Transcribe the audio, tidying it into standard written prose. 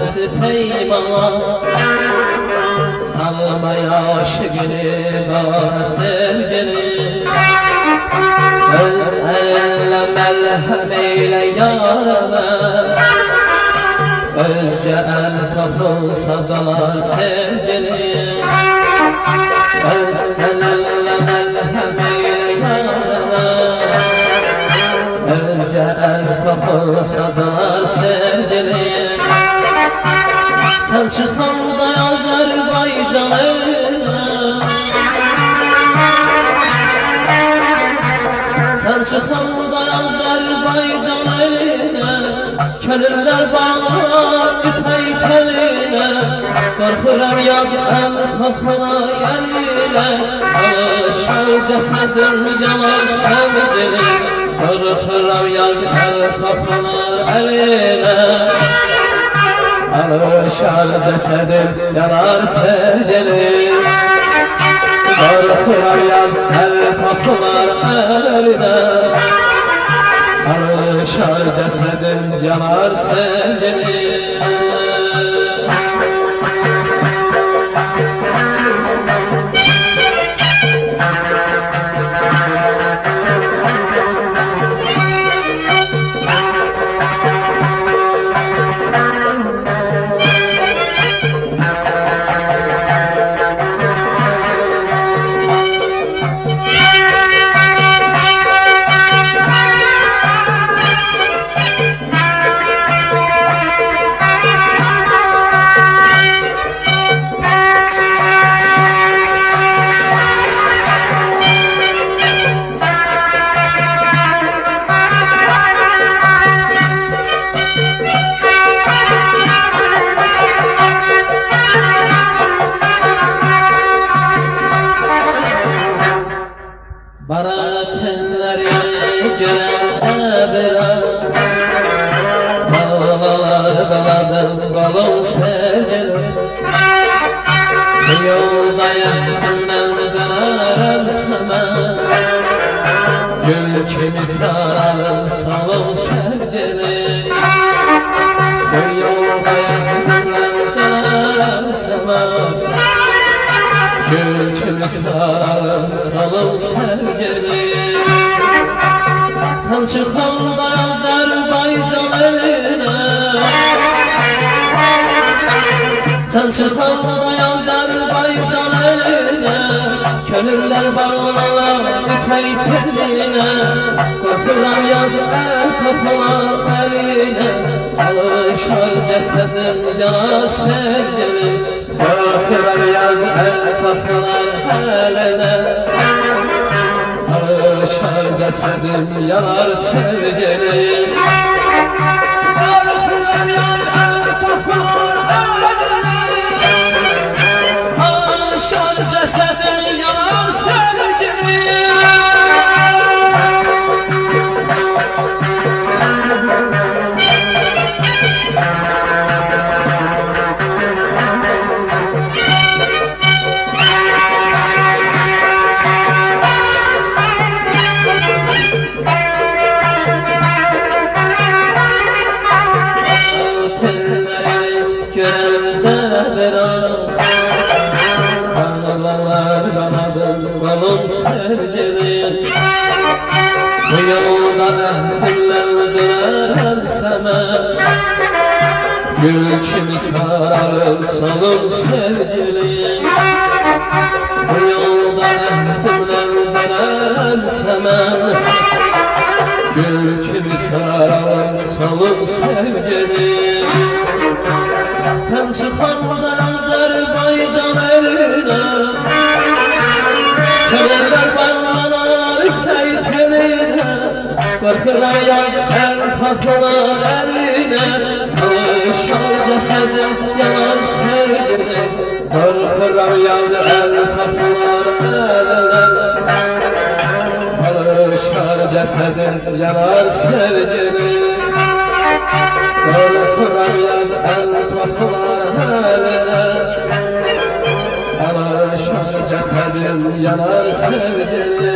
etti peyman. Salmaya aşıkını var sevgini, öz elinle melhem eyle yarime. Özce el tafıl sazalar sevgini, öz elinle melhem eyle yarime. Özce el tafıl sazalar sevgini. Sen çıkan da Azerbaycan eline, sen çıkan da Azerbaycan eline, könüller bağlar ipek teline. Korkuram yad el tafına geline, alışar cesedin yanar sevgili. Korkuram yad el tafına eline, alışar cesedim yanar sevgili. Korkular yan el tapılar eline, alışar cesedim yanar sevgili. Barakenleri gören ebra, bağlar baladım balım sevgilim. Bu yolda yakından dönerim sana, gül kimi sararım salım sevgilim. Bu yolda yakından dönerim sana, gül kimi sararım salım sevgili. Sen çıkan da Azerbaycan eline, sen çıkan da Azerbaycan eline, könüller bağlar ipek teline. Korkular yad el tafılar eline, alışar cesedim yanar sevgili. Korkular yad el tafılar eline, alışar cesedim yanar sevgili. Korkular yad el tafılar eline, alışar cesedim yanar sevgili. Bağlar banadım balım sevgili. Bu yolda ehtimle dönerim sana, gül kimi sararım salım sevgili. Bu yolda ehtimle dönerim sana, gül kimi sararım salım sevgili. Sen çıkan da Azerbaycan eline, könüller bağlar ipek teline. Korkular yad el tafılar eline, alışar cesedim yanar sevgili. Korkular yad el tafılar eline, alışar cesedim yanar sevgili. Korkular yad el tafılar eline, alışar cesedim yanar sevgili.